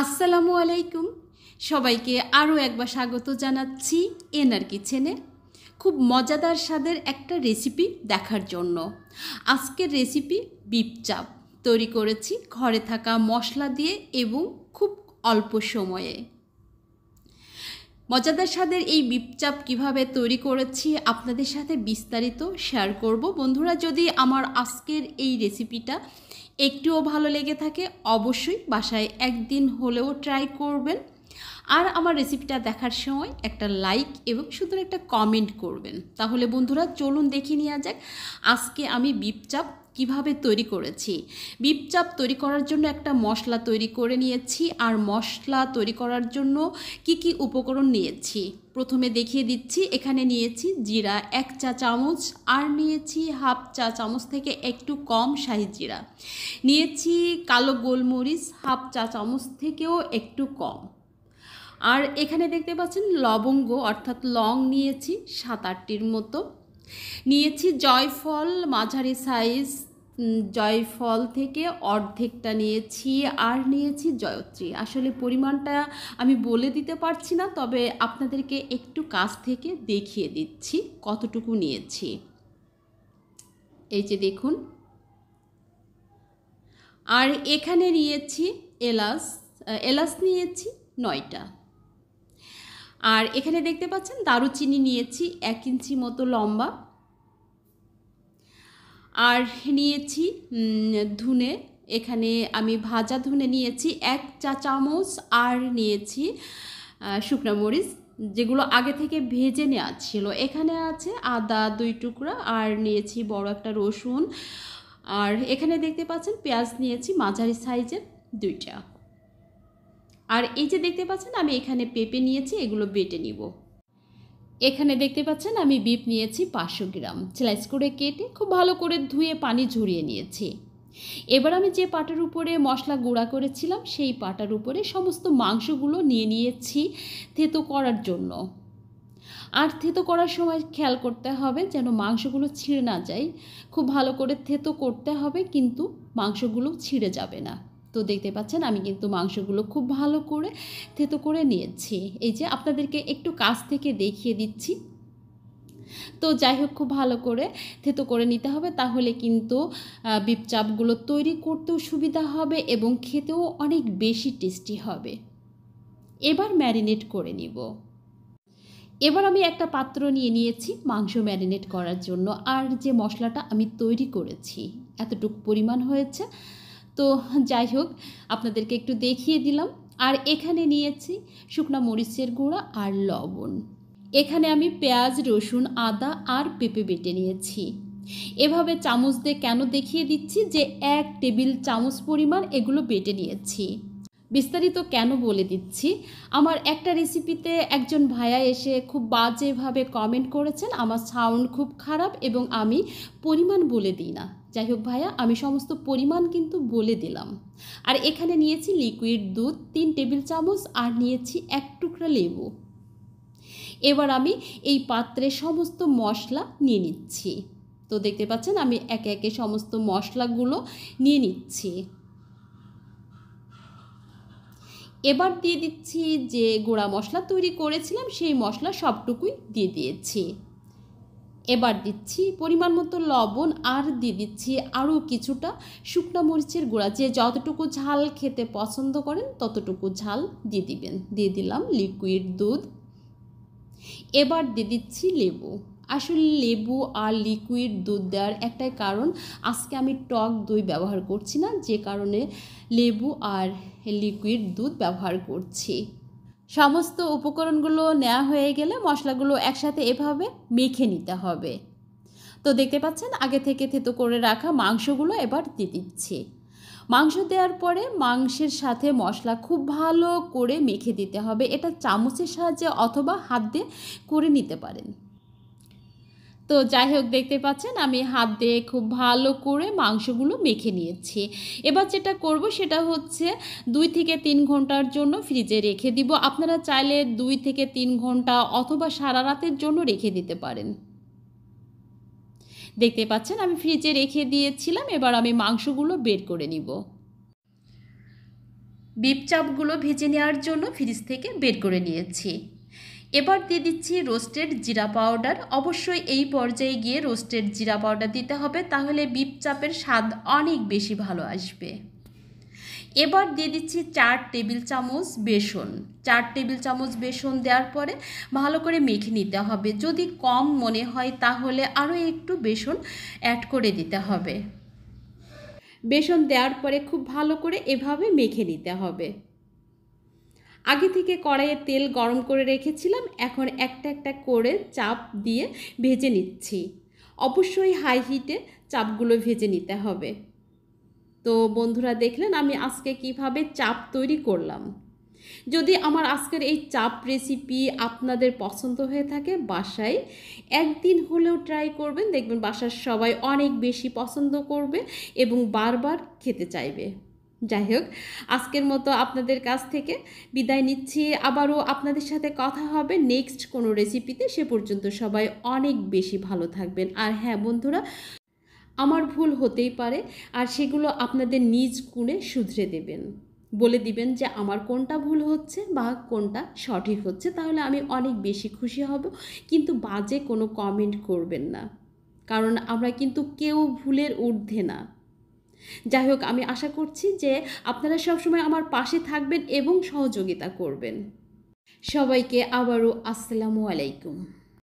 আসসালামু আলাইকুম। সবাইকে আরও একবার স্বাগত জানাচ্ছি এনার কিচেনে। খুব মজাদার স্বাদের একটা রেসিপি দেখার জন্য। আজকের রেসিপি বিফ চাপ তৈরি করেছি ঘরে থাকা মশলা দিয়ে এবং খুব অল্প সময়ে। মজাদার স্বাদের এই বিফ চাপ কীভাবে তৈরি করেছি আপনাদের সাথে বিস্তারিত শেয়ার করব। বন্ধুরা, যদি আমার আজকের এই রেসিপিটা একটুও ভালো লেগে থাকে অবশ্যই বাসায় একদিন হলেও ট্রাই করবেন। আর আমার রেসিপিটা দেখার সময় একটা লাইক এবং সুন্দর একটা কমেন্ট করবেন। তাহলে বন্ধুরা চলুন দেখে নেওয়া যাক আজকে আমি বিফ চাপ কীভাবে তৈরি করেছি। বিফ চাপ তৈরি করার জন্য একটা মশলা তৈরি করে নিয়েছি। আর মশলা তৈরি করার জন্য কি কি উপকরণ নিয়েছি প্রথমে দেখিয়ে দিচ্ছি। এখানে নিয়েছি জিরা 1 চা চামচ, আর নিয়েছি হাফ চা চামচ থেকে একটু কম শাহি জিরা, নিয়েছি কালো গোলমরিচ হাফ চা চামচ থেকেও একটু কম, আর এখানে দেখতে পাচ্ছেন লবঙ্গ অর্থাৎ লং নিয়েছি 7-8টির মতো, নিয়েছি জয়ফল মাঝারি সাইজ, জয়ফল থেকে অর্ধেকটা নিয়েছি, আর নিয়েছি জয়ত্রী। আসলে পরিমাণটা আমি বলে দিতে পারছি না, তবে আপনাদেরকে একটু কাছ থেকে দেখিয়ে দিচ্ছি কতটুকু নিয়েছি। এই যে দেখুন। আর এখানে নিয়েছি এলাচ নিয়েছি 9টা। আর এখানে দেখতে পাচ্ছেন দারুচিনি নিয়েছি 1 ইঞ্চি মতো লম্বা, আর নিয়েছি ধনে। এখানে আমি ভাজা ধনে নিয়েছি 1 চা চামচ, আর নিয়েছি শুকনো মরিচ যেগুলো আগে থেকে ভেজে নেওয়া ছিল। এখানে আছে আদা 2 টুকরা, আর নিয়েছি বড় একটা রসুন, আর এখানে দেখতে পাচ্ছেন পেঁয়াজ নিয়েছি মাঝারি সাইজের 2টা। আর এই যে দেখতে পাচ্ছেন আমি এখানে পেঁপে নিয়েছি, এগুলো বেটে নিব। এখানে দেখতে পাচ্ছেন আমি বিফ নিয়েছি 500 গ্রাম, স্লাইস করে কেটে খুব ভালো করে ধুয়ে পানি ঝরিয়ে নিয়েছি। এবার আমি যে পাটার উপরে মশলা গুঁড়া করেছিলাম সেই পাটার উপরে সমস্ত মাংসগুলো নিয়ে নিয়েছি থেতো করার জন্য। আর থেতো করার সময় খেয়াল করতে হবে যেন মাংসগুলো ছিঁড়ে না যায়। খুব ভালো করে থেতো করতে হবে, কিন্তু মাংসগুলো ছিঁড়ে যাবে না। তো দেখতে পাচ্ছেন আমি কিন্তু মাংসগুলো খুব ভালো করে থেতো করে নিয়েছি। এই যে আপনাদেরকে একটু কাছ থেকে দেখিয়ে দিচ্ছি। তো যাই হোক, খুব ভালো করে থেতো করে নিতে হবে, তাহলে কিন্তু বিফ চাপগুলো তৈরি করতেও সুবিধা হবে এবং খেতেও অনেক বেশি টেস্টি হবে। এবার ম্যারিনেট করে নিব। এবার আমি একটা পাত্র নিয়ে নিয়েছি মাংস ম্যারিনেট করার জন্য। আর যে মশলাটা আমি তৈরি করেছি এতটুকু পরিমাণ হয়েছে। তো যাই হোক, আপনাদেরকে একটু দেখিয়ে দিলাম। আর এখানে নিয়েছি শুকনো মরিচের গুঁড়া আর লবণ। এখানে আমি পেঁয়াজ, রসুন, আদা আর পেঁপে বেটে নিয়েছি। এভাবে চামচ দিয়ে কেন দেখিয়ে দিচ্ছি যে 1 টেবিল চামচ পরিমাণ এগুলো বেটে নিয়েছি। বিস্তারিত কেন বলে দিচ্ছি, আমার একটা রেসিপিতে একজন ভাইয়া এসে খুব বাজেভাবে কমেন্ট করেছেন আমার সাউন্ড খুব খারাপ এবং আমি পরিমাণ বলে দিই না। যাই হোক ভাইয়া, আমি সমস্ত পরিমাণ কিন্তু বলে দিলাম। আর এখানে নিয়েছি লিকুইড দুধ 3 টেবিল চামচ, আর নিয়েছি 1 টুকরা লেবু। এবার আমি এই পাত্রে সমস্ত মশলা নিয়ে নিচ্ছি। তো দেখতে পাচ্ছেন আমি একে একে সমস্ত মশলাগুলো নিয়ে নিচ্ছি। এবার দিয়ে দিচ্ছি যে গুঁড়া মশলা তৈরি করেছিলাম সেই মশলা সবটুকুই দিয়ে দিয়েছি। এবার দিচ্ছি পরিমাণ মতো লবণ, আর দিয়ে দিচ্ছি আরও কিছুটা শুকনো মরিচের গুঁড়া। যে যতটুকু ঝাল খেতে পছন্দ করেন ততটুকু ঝাল দিয়ে দিবেন। দিয়ে দিলাম লিকুইড দুধ। এবার দিয়ে দিচ্ছি লেবু। আসলে লেবু আর লিকুইড দুধ দেওয়ার একটাই কারণ, আজকে আমি টক দই ব্যবহার করছি না, যে কারণে লেবু আর লিকুইড দুধ ব্যবহার করছি। সমস্ত উপকরণগুলো নেওয়া হয়ে গেলে মশলাগুলো একসাথে এভাবে মেখে নিতে হবে। তো দেখতে পাচ্ছেন আগে থেকে থেতো করে রাখা মাংসগুলো এবার দিয়ে দিচ্ছি। মাংস দেওয়ার পরে মাংসের সাথে মশলা খুব ভালো করে মেখে দিতে হবে। এটা চামচের সাহায্যে অথবা হাত দিয়ে করে নিতে পারেন। তো যাই হোক, দেখতে পাচ্ছেন আমি হাত দিয়ে খুব ভালো করে মাংসগুলো মেখে নিয়েছি। এবার যেটা করব সেটা হচ্ছে 2 থেকে 3 ঘন্টার জন্য ফ্রিজে রেখে দিব। আপনারা চাইলে 2 থেকে 3 ঘন্টা অথবা সারা রাতের জন্য রেখে দিতে পারেন। দেখতে পাচ্ছেন আমি ফ্রিজে রেখে দিয়েছিলাম। এবার আমি মাংসগুলো বের করে নিব। বিফ চাপগুলো ভেজে নেওয়ার জন্য ফ্রিজ থেকে বের করে নিয়েছি। এবার দিয়ে দিচ্ছি রোস্টেড জিরা পাউডার। অবশ্যই এই পর্যায়ে গিয়ে রোস্টেড জিরা পাউডার দিতে হবে, তাহলে বিফ চাপের স্বাদ অনেক বেশি ভালো আসবে। এবার দিয়ে দিচ্ছি 4 টেবিল চামচ বেসন। 4 টেবিল চামচ বেসন দেওয়ার পরে ভালো করে মেখে নিতে হবে। যদি কম মনে হয় তাহলে আরও একটু বেসন অ্যাড করে দিতে হবে। বেসন দেওয়ার পরে খুব ভালো করে এভাবে মেখে নিতে হবে। আগে থেকে কড়াইয়ে তেল গরম করে রেখেছিলাম, এখন একটা একটা করে চাপ দিয়ে ভেজে নিচ্ছি। অবশ্যই হাই হিটে চাপগুলো ভেজে নিতে হবে। তো বন্ধুরা, দেখলেন আমি আজকে কিভাবে চাপ তৈরি করলাম। যদি আমার আজকের এই চাপ রেসিপি আপনাদের পছন্দ হয়ে থাকে, বাসায় একদিন হলেও ট্রাই করবেন, দেখবেন বাসার সবাই অনেক বেশি পছন্দ করবে এবং বারবার খেতে চাইবে। যাই হোক, আজকের মতো আপনাদের কাছ থেকে বিদায় নিচ্ছি। আবারও আপনাদের সাথে কথা হবে নেক্সট কোনো রেসিপিতে। সে পর্যন্ত সবাই অনেক বেশি ভালো থাকবেন। আর হ্যাঁ বন্ধুরা, আমার ভুল হতেই পারে, আর সেগুলো আপনাদের নিজ গুণে শুধরে দেবেন, বলে দিবেন যে আমার কোনটা ভুল হচ্ছে বা কোনটা সঠিক হচ্ছে, তাহলে আমি অনেক বেশি খুশি হব। কিন্তু বাজে কোনো কমেন্ট করবেন না, কারণ আমরা কিন্তু কেউ ভুলের ঊর্ধ্বে না। যাই হোক, আমি আশা করছি যে আপনারা সবসময় আমার পাশে থাকবেন এবং সহযোগিতা করবেন। সবাইকে আবারও আসসালামু আলাইকুম।